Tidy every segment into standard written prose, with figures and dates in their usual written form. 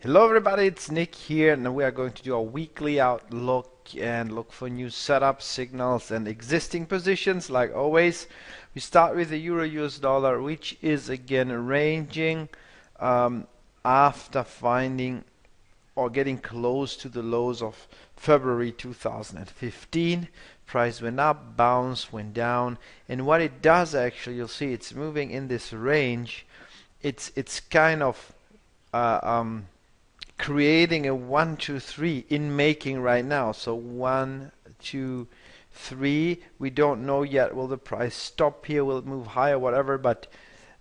Hello everybody, it's Nick here, and we are going to do a weekly outlook and look for new setups, signals, and existing positions like always. We start with the Euro US dollar, which is again ranging after finding or getting close to the lows of February 2015. Price went up, bounce, went down, and what it does actually, you'll see it's moving in this range. It's kind of uh, um, creating a 1 2 3 in making right now. So 1 2 3, we don't know yet, will the price stop here, will it move higher, whatever, but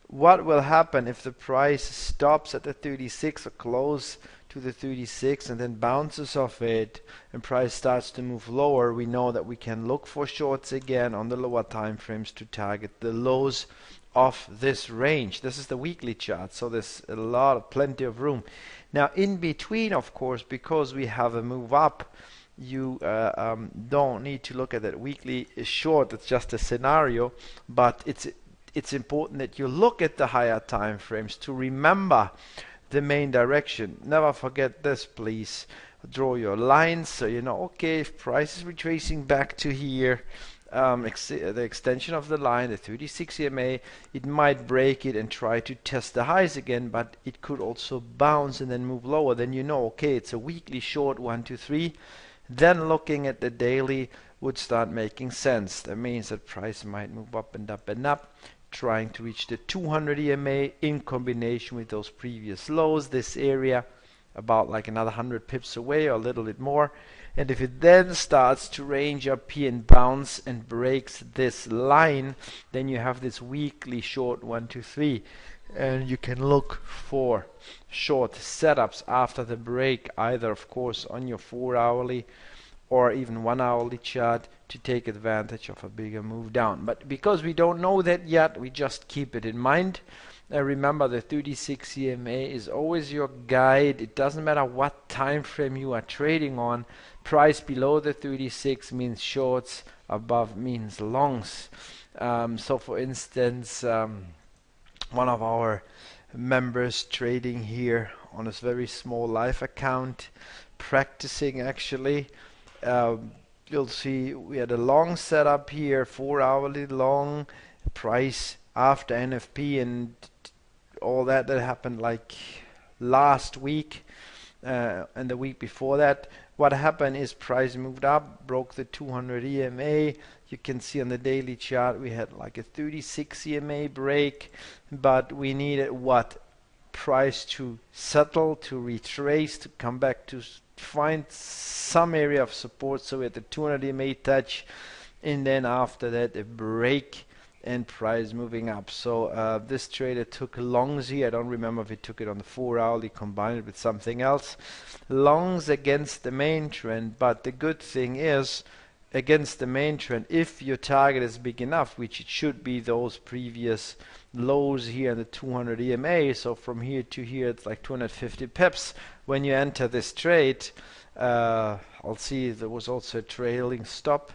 what will happen if the price stops at the 36 or close to the 36 and then bounces off it and price starts to move lower? We know that we can look for shorts again on the lower time frames to target the lows of this range. This is the weekly chart, so there's plenty of room. Now in between, of course, because we have a move up, you don't need to look at that weekly short. It's just a scenario, but it's important that you look at the higher time frames to remember the main direction. Never forget this, please. Draw your lines so you know, okay, if price is retracing back to here, the extension of the line, the 36 EMA, it might break it and try to test the highs again, but it could also bounce and then move lower. Then you know, okay, it's a weekly short 1 2 3. Then looking at the daily would start making sense. That means that price might move up and up and up, trying to reach the 200 EMA in combination with those previous lows. This area about like another 100 pips away or a little bit more. And if it then starts to range up here and bounce and breaks this line, then you have this weekly short 1 2 3, and you can look for short setups after the break, either of course on your 4-hourly or even 1-hourly chart, to take advantage of a bigger move down. But because we don't know that yet, we just keep it in mind. Remember, the 36 EMA is always your guide. It doesn't matter what time frame you are trading on. Price below the 36 means shorts, above means longs. So for instance, one of our members trading here on this very small live account, practicing actually, you'll see we had a long setup here, 4-hourly long, price after NFP and all that happened like last week and the week before that. What happened is price moved up, broke the 200 EMA. You can see on the daily chart we had like a 36 EMA break, but we needed what? Price to settle, to retrace, to come back to find some area of support. So we had the 200 EMA touch, and then after that a break and price moving up. So this trader took longs here. I don't remember if he took it on the 4-hourly, combined it with something else. Longs against the main trend, but the good thing is, against the main trend, if your target is big enough, which it should be, those previous lows here in the 200 EMA, so from here to here it's like 250 pips. When you enter this trade, I'll see there was also a trailing stop,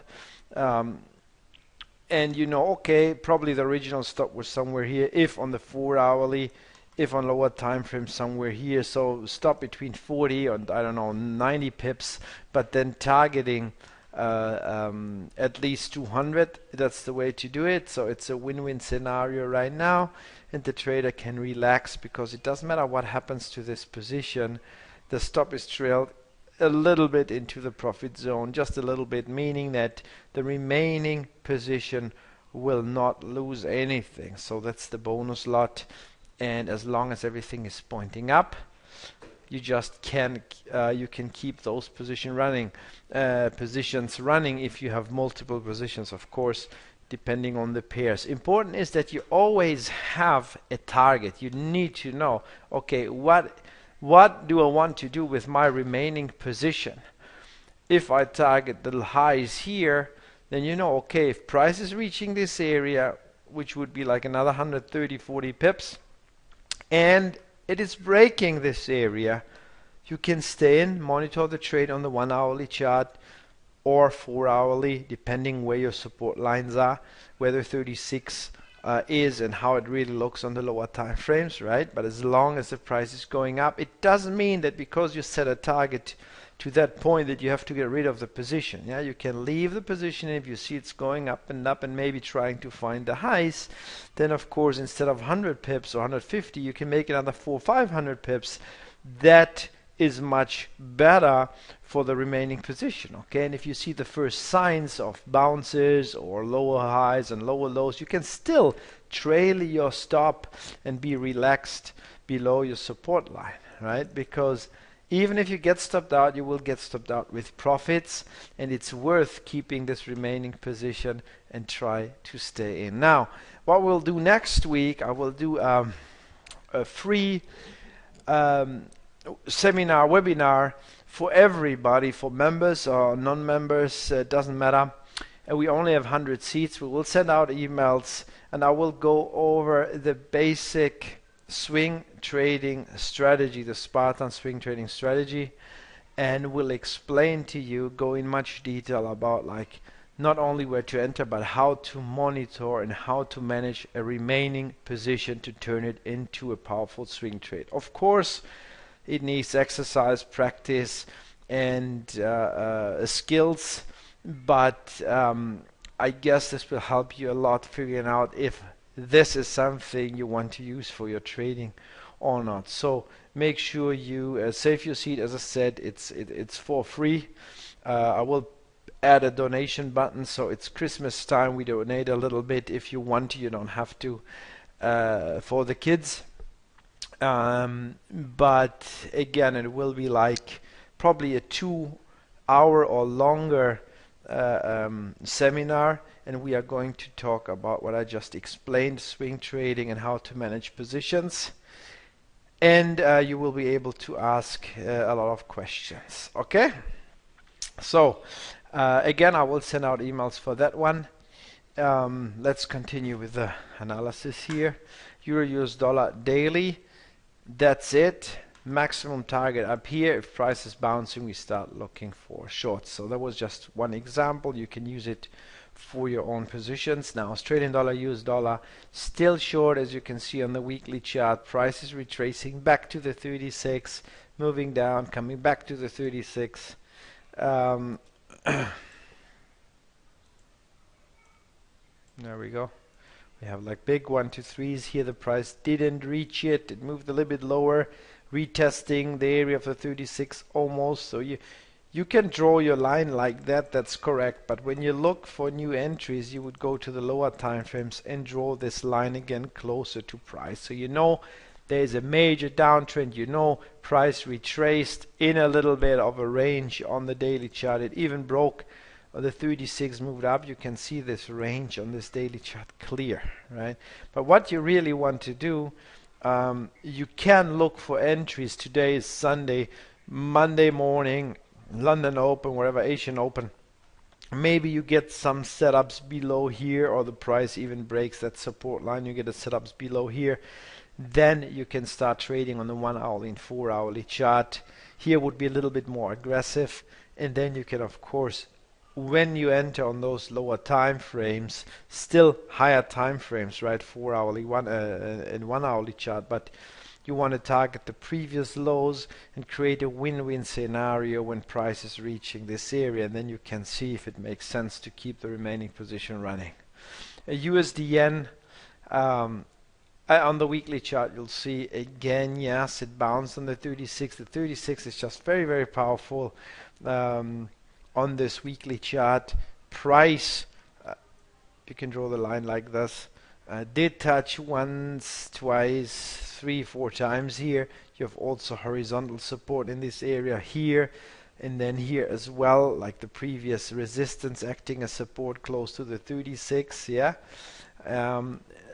and you know, okay, probably the original stop was somewhere here, if on the 4-hourly, if on lower time frame somewhere here. So stop between 40 and I don't know 90 pips, but then targeting at least 200. That's the way to do it. So it's a win-win scenario right now, and the trader can relax because it doesn't matter what happens to this position. The stop is trailed a little bit into the profit zone, just a little bit, meaning that the remaining position will not lose anything. So that's the bonus lot, and as long as everything is pointing up, you just can you can keep those positions running if you have multiple positions, of course, depending on the pairs. Important is that you always have a target. You need to know, okay, what do I want to do with my remaining position? If I target the highs here, then you know, okay, if price is reaching this area, which would be like another 130-40 pips, and it is breaking this area, you can stay in, monitor the trade on the 1-hourly chart or 4-hourly, depending where your support lines are, whether 36 is and how it really looks on the lower time frames, right? But as long as the price is going up, it doesn't mean that because you set a target to that point that you have to get rid of the position. Yeah, you can leave the position if you see it's going up and maybe trying to find the highs. Then of course, instead of 100 pips or 150, you can make another 400 or 500 pips. That is much better for the remaining position. Okay, and if you see the first signs of bounces or lower highs and lower lows, you can still trail your stop and be relaxed below your support line, right? Because even if you get stopped out, you will get stopped out with profits, and it's worth keeping this remaining position and try to stay in. Now, what we'll do next week, I will do a free seminar, webinar for everybody, for members or non-members, doesn't matter. And we only have 100 seats. We will send out emails, and I will go over the basic swing trading strategy, the Spartan swing trading strategy, and will explain to you, go in much detail about like not only where to enter, but how to monitor and how to manage a remaining position to turn it into a powerful swing trade. Of course, it needs exercise, practice, and skills, but I guess this will help you a lot figuring out if this is something you want to use for your trading or not. So make sure you save your seat. As I said, it's for free. I will add a donation button, so it's Christmas time. We donate a little bit if you want to. You don't have to for the kids. But again, it will be like probably a 2-hour or longer seminar, and we are going to talk about what I just explained, swing trading and how to manage positions, and you will be able to ask a lot of questions. Okay, so again, I will send out emails for that one. Let's continue with the analysis here. Euro US dollar daily. That's it. Maximum target up here. If price is bouncing, we start looking for shorts. So that was just one example. You can use it for your own positions. Now Australian dollar, US dollar, still short, as you can see on the weekly chart. Price is retracing back to the 36, moving down, coming back to the 36. There we go. We have like big 1, 2, 3s here. The price didn't reach it. It moved a little bit lower, retesting the area of the 36 almost. So you can draw your line like that. That's correct. But when you look for new entries, you would go to the lower time frames and draw this line again closer to price. So you know there's a major downtrend. You know price retraced in a little bit of a range on the daily chart. It even broke the 36, moved up. You can see this range on this daily chart clear, right? But what you really want to do, you can look for entries. Today is Sunday, Monday morning, London Open, wherever, Asian Open. Maybe you get some setups below here, or the price even breaks that support line. You get the setups below here. Then you can start trading on the 1 hourly and 4 hourly chart. Here would be a little bit more aggressive, and then you can, of course, when you enter on those lower time frames, still higher time frames, right? 4 hourly and 1 hourly chart, but you want to target the previous lows and create a win-win scenario when price is reaching this area, and then you can see if it makes sense to keep the remaining position running. A USD yen, on the weekly chart, you'll see again, yes, it bounced on the 36. The 36 is just very, very powerful. On this weekly chart, price, you can draw the line like this, did touch once, twice, 3, 4 times here. You have also horizontal support in this area here, and then here as well, like the previous resistance acting as support close to the 36. Yeah.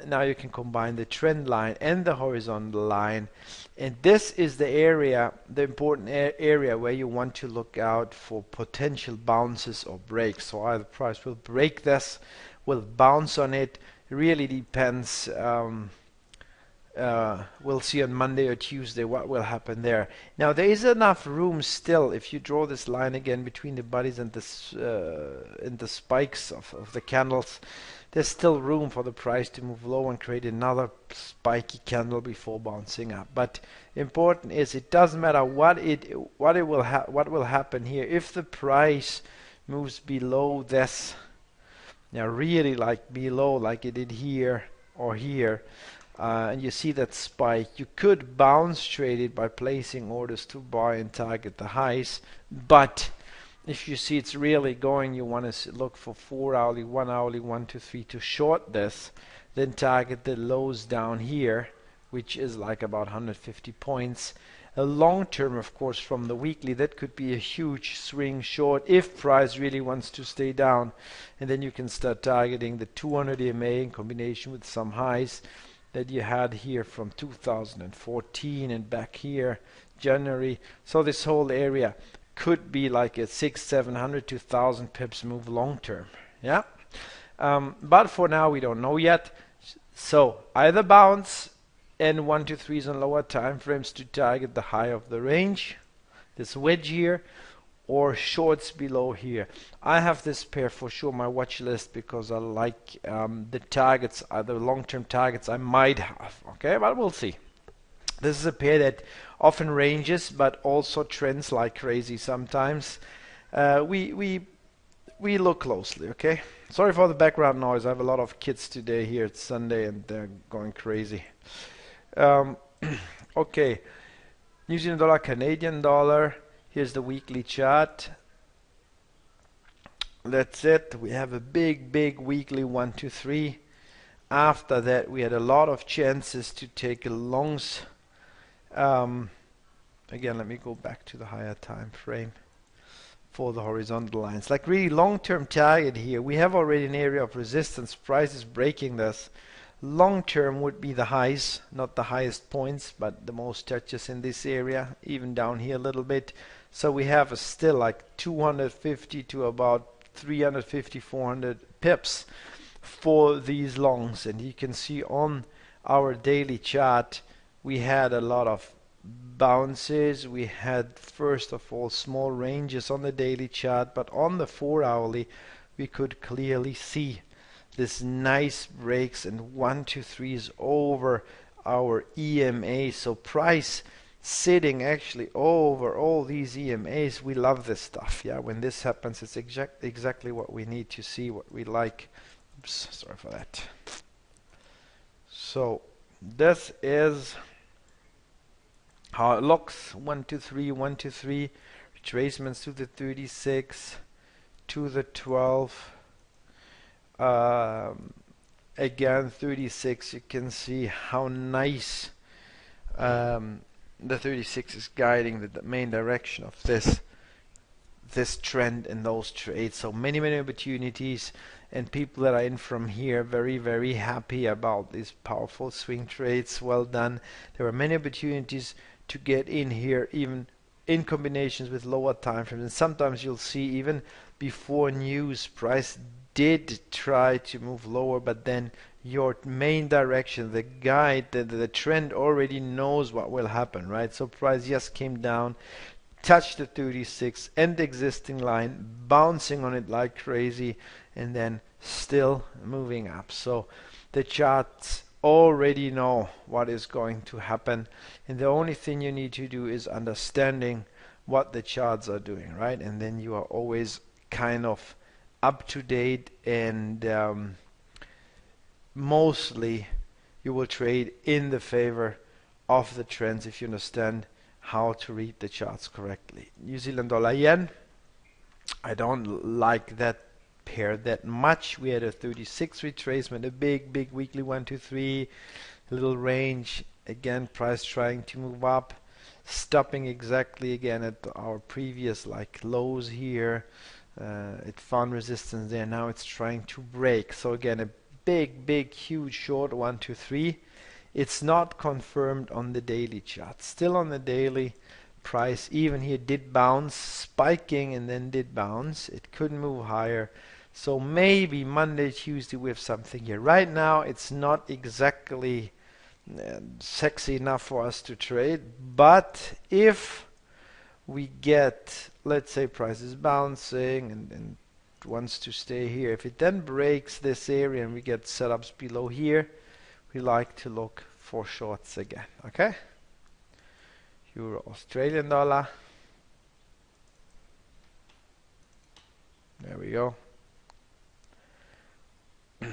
Now you can combine the trend line and the horizontal line, and this is the area, the important area where you want to look out for potential bounces or breaks. So either price will break this, will bounce on it. It really depends. We'll see on Monday or Tuesday what will happen there. Now there is enough room still, if you draw this line again between the bodies and the spikes of the candles. there's still room for the price to move low and create another spiky candle before bouncing up. But important is it doesn't matter what will happen here. If the price moves below this, now really like below, like it did here or here, and you see that spike, you could bounce trade it by placing orders to buy and target the highs. But if you see it's really going, you want to look for 4 hourly, 1 hourly, 1 to 3 to short this, then target the lows down here, which is like about 150 points. A long term, of course, from the weekly, that could be a huge swing short if price really wants to stay down. And then you can start targeting the 200 EMA in combination with some highs that you had here from 2014 and back here, January. So this whole area could be like a 600-700 to 1,000 pips move long term. Yeah. But for now, we don't know yet. So either bounce and 1 to 3s on lower time frames to target the high of the range, this wedge here, or shorts below here. I have this pair for sure my watch list because I like the targets, the long-term targets I might have. Okay, but we'll see. This is a pair that often ranges but also trends like crazy sometimes. We look closely. Okay, sorry for the background noise. I have a lot of kids today here. It's Sunday and they're going crazy. Okay, New Zealand dollar, Canadian dollar. Here's the weekly chart. That's it. We have a big weekly 1 to 3. After that, we had a lot of chances to take longs. Again, let me go back to the higher time frame for the horizontal lines. Like really long-term target here. We have already an area of resistance. Price is breaking this. Long term would be the highs, not the highest points, but the most touches in this area, even down here a little bit. So we have a still like 250 to about 350, 400 pips for these longs. And you can see on our daily chart, we had a lot of bounces. We had, first of all, small ranges on the daily chart, but on the 4 hourly, we could clearly see this nice breaks and 1 to 3s over our EMA. So price sitting actually over all these EMAs. We love this stuff. Yeah, when this happens, it's exactly what we need to see, what we like. Oops, sorry for that. So this is how it looks. 1 to 3, 1 to 3, retracements to the 36, to the 12. Again 36, you can see how nice the 36 is guiding the main direction of this trend in those trades. So many opportunities, and people that are in from here very happy about these powerful swing trades. Well done. There are many opportunities to get in here, even in combinations with lower time frames, and sometimes you'll see even before news price did try to move lower, but then your main direction, the guide, the trend already knows what will happen, right? So price just came down, touched the 36 and the existing line, bouncing on it like crazy, and then still moving up. So the charts already know what is going to happen, and the only thing you need to do is understanding what the charts are doing, right? And then you are always kind of up to date, and mostly you will trade in the favor of the trends if you understand how to read the charts correctly. New Zealand dollar yen, I don't like that pair that much. We had a 36 retracement, a big weekly 1 2 3, a little range, again price trying to move up, stopping exactly again at our previous like lows here. It found resistance there. Now it's trying to break. So again, a big huge short 1 2 3. It's not confirmed on the daily chart. Still on the daily, price even here did bounce, spiking and then did bounce. It couldn't move higher. So maybe Monday, Tuesday we have something here. Right now it's not exactly sexy enough for us to trade, but if we get, let's say price is bouncing and wants to stay here. If it then breaks this area and we get setups below here, we like to look for shorts again. Okay? Euro Australian dollar. There we go. Look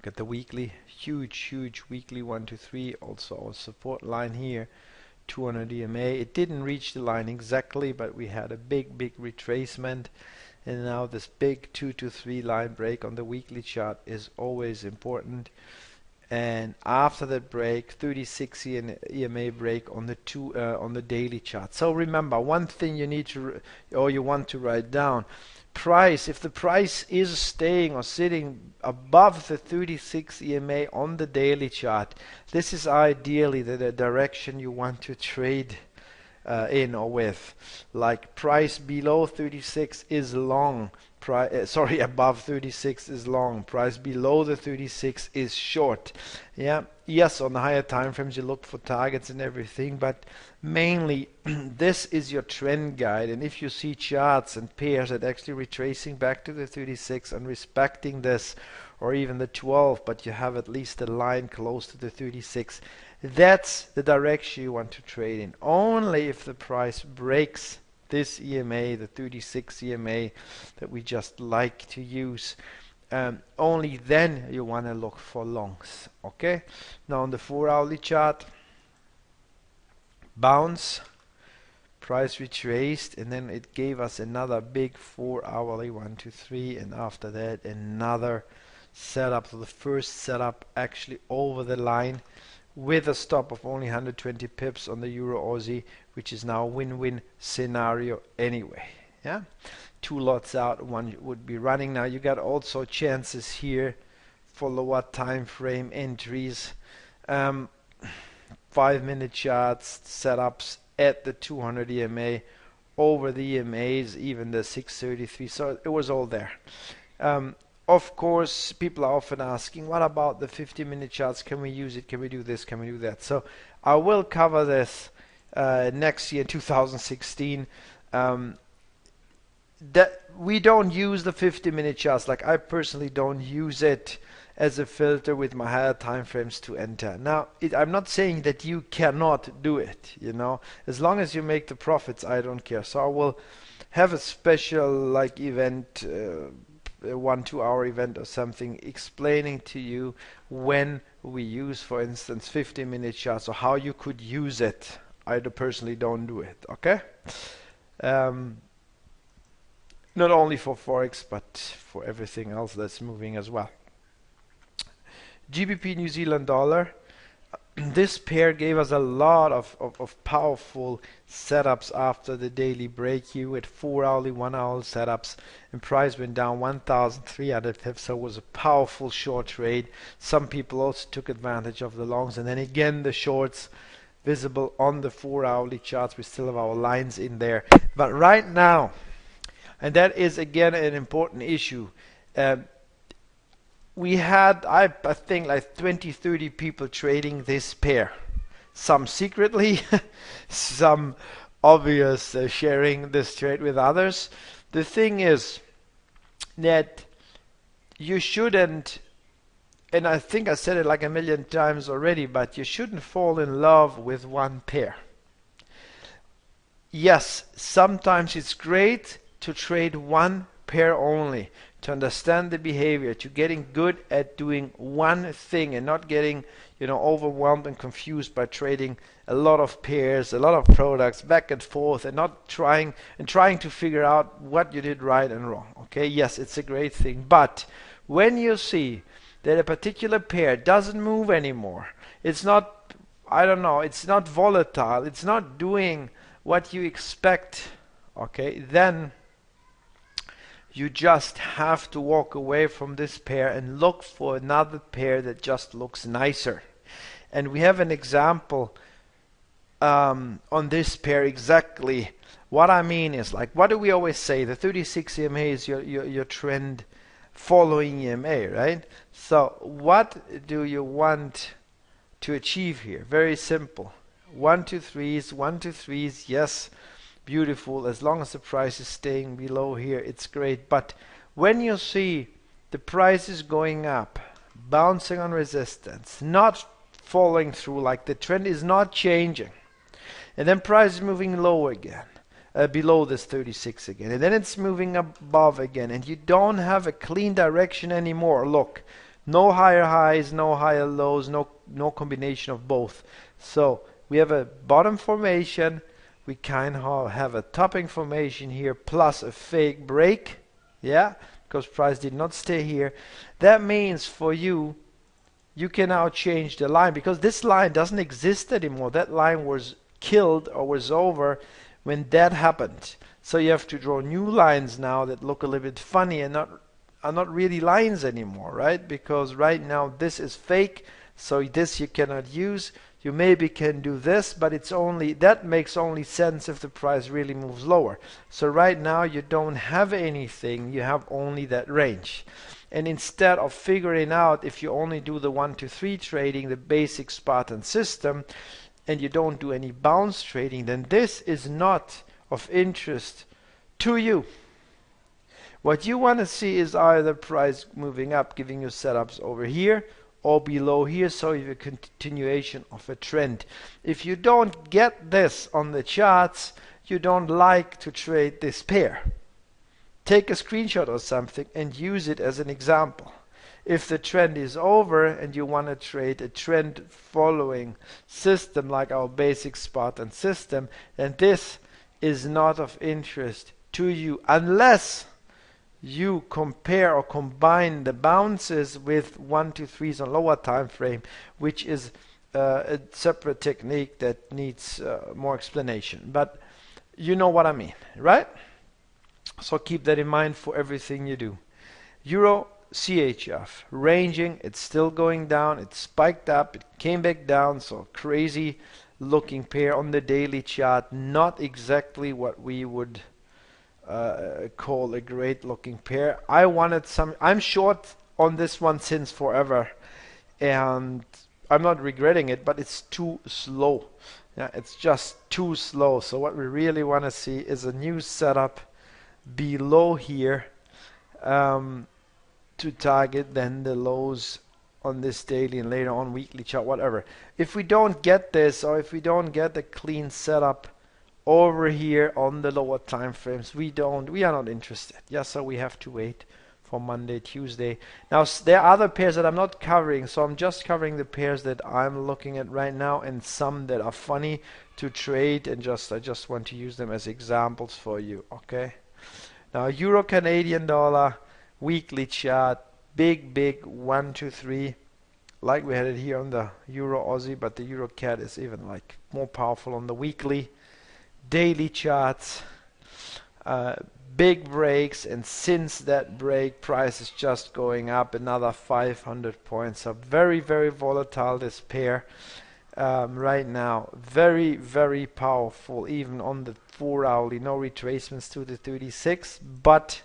at the weekly, huge weekly 1 to 3. Also our support line here, 200 EMA. It didn't reach the line exactly, but we had a big retracement, and now this big 2 to 3 line break on the weekly chart is always important. And after that break, 36 EMA break on the daily chart. So remember, one thing you need to or you want to write down: price. If the price is staying or sitting above the 36 EMA on the daily chart, this is ideally the direction you want to trade in or with. Like price below 36 is long. Above 36 is long. Price below the 36 is short. Yeah, yes, on the higher time frames you look for targets and everything, but mainly this is your trend guide. And if you see charts and pairs that actually retracing back to the 36 and respecting this, or even the 12, but you have at least a line close to the 36, that's the direction you want to trade in. Only if the price breaks this EMA, the 36 EMA that we just like to use, only then you want to look for longs. Okay, now on the 4-hourly chart, bounce, price retraced, and then it gave us another big 4-hourly 1 2 3, and after that another setup. So the first setup actually over the line with a stop of only 120 pips on the Euro Aussie, which is now a win-win scenario anyway. Yeah, 2 lots out, 1 would be running. Now you got also chances here for lower time frame entries. 5-minute charts, setups at the 200 EMA, over the EMAs, even the 633. So it was all there. Of course, people are often asking, what about the 50-minute charts? Can we use it? Can we do this? Can we do that? So I will cover this next year, 2016. That we don't use the 50-minute charts. Like, I personally don't use it as a filter with my higher time frames to enter. Now, I'm not saying that you cannot do it, you know. As long as you make the profits, I don't care. So I will have a special like event, a 1-2 hour event or something, explaining to you when we use, for instance, 50-minute charts, or how you could use it. I personally don't do it. Okay, not only for Forex but for everything else that's moving as well. GBP New Zealand dollar. This pair gave us a lot of powerful setups after the daily break here with 4-hourly, 1-hour setups, and price went down 1,300 pips, so it was a powerful short trade. Some people also took advantage of the longs, and then again the shorts visible on the 4-hourly charts. We still have our lines in there, but right now, and that is again an important issue, we had, I think, like 20-30 people trading this pair. Some secretly, some obvious sharing this trade with others. The thing is that you shouldn't, and I think I said it like a million times already, but you shouldn't fall in love with one pair. Yes, sometimes it's great to trade one pair only, to understand the behavior, to getting good at doing one thing and not getting, you know, overwhelmed and confused by trading a lot of pairs, a lot of products back and forth, and not trying to figure out what you did right and wrong. Okay, yes, it's a great thing, but when you see that a particular pair doesn't move anymore, it's not, I don't know, it's not volatile, it's not doing what you expect, okay, then you just have to walk away from this pair and look for another pair that just looks nicer. And we have an example on this pair exactly. What I mean is, like, what do we always say? The 36 EMA is your trend following EMA, right? So what do you want to achieve here? Very simple. 1 2 3s, 1 2 3s, yes. beautiful. As long as the price is staying below here, it's great. But when you see the price is going up, bouncing on resistance, not falling through, like the trend is not changing, and then price is moving low again, below this 36 again, and then it's moving above again, and you don't have a clean direction anymore. Look, no higher highs, no higher lows, no combination of both. So we have a bottom formation, we kind of have a topping formation here plus a fake break, yeah, because price did not stay here. That means for you, you can now change the line, because this line doesn't exist anymore. That line was killed or was over when that happened. So you have to draw new lines now that look a little bit funny and are not really lines anymore, right? Because right now this is fake, so this you cannot use. You maybe can do this, but it's only, that makes only sense if the price really moves lower. So right now you don't have anything, you have only that range. And instead of figuring out if you only do the 1 to 3 trading, the basic Spartan system, and you don't do any bounce trading, then this is not of interest to you. What you want to see is either price moving up, giving you setups over here, or below here, so you have a continuation of a trend. If you don't get this on the charts, you don't like to trade this pair. Take a screenshot or something and use it as an example. If the trend is over and you want to trade a trend following system like our basic Spartan system, then this is not of interest to you unless you compare or combine the bounces with 1 to 3s on lower time frame, which is a separate technique that needs more explanation. But you know what I mean, right? So keep that in mind for everything you do. Euro CHF ranging, it's still going down, it spiked up, it came back down, so crazy looking pair on the daily chart. Not exactly what we would call a great looking pair. I'm short on this one since forever, and I'm not regretting it, but it's too slow. Yeah, it's just too slow. So what we really want to see is a new setup below here to target then the lows on this daily and later on weekly chart, whatever. If we don't get this, or if we don't get a clean setup over here on the lower time frames, we are not interested. Yeah, so we have to wait for Monday, Tuesday. Now there are other pairs that I'm not covering, so I'm just covering the pairs that I'm looking at right now, and some that are funny to trade, and I just want to use them as examples for you. Okay, now Euro Canadian dollar weekly chart, big 1 2 3, like we had it here on the Euro Aussie, but the Euro CAD is even like more powerful on the weekly. Daily charts, big breaks, and since that break price is just going up another 500 points. So very volatile, this pair right now. Very powerful, even on the 4 hourly. No retracements to the 36, but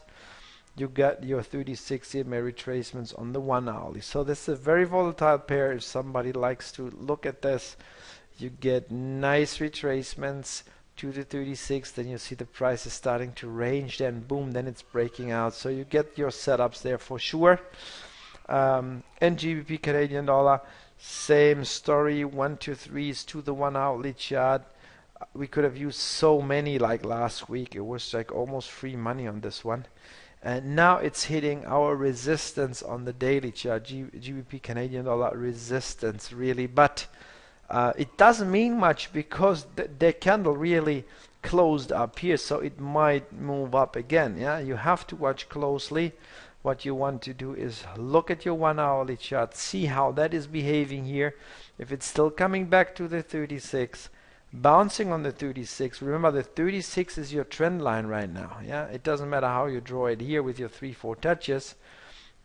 you got your 36 EMA retracements on the 1 hourly. So this is a very volatile pair. If somebody likes to look at this, you get nice retracements to the 36, then you see the price is starting to range, then boom, then it's breaking out. So you get your setups there for sure. And GBP Canadian dollar, same story, 1 2 3s to the 1 hourly chart. We could have used so many like last week. It was like almost free money on this one. And now it's hitting our resistance on the daily chart, GBP Canadian dollar resistance really, but it doesn't mean much because the candle really closed up here, so it might move up again. Yeah, you have to watch closely. What you want to do is look at your 1 hourly chart, see how that is behaving here. If it's still coming back to the 36, bouncing on the 36, remember the 36 is your trend line right now. Yeah, it doesn't matter how you draw it here with your 3-4 touches.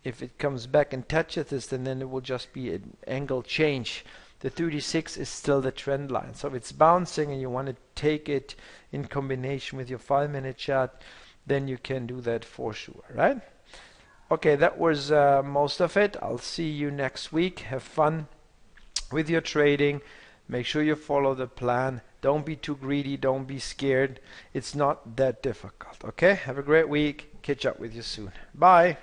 If it comes back and touches this, then it will just be an angle change. The 36 is still the trend line. So if it's bouncing and you want to take it in combination with your 5-minute chart, then you can do that for sure, right? Okay, that was most of it. I'll see you next week. Have fun with your trading. Make sure you follow the plan. Don't be too greedy. Don't be scared. It's not that difficult. Okay? Have a great week. Catch up with you soon. Bye.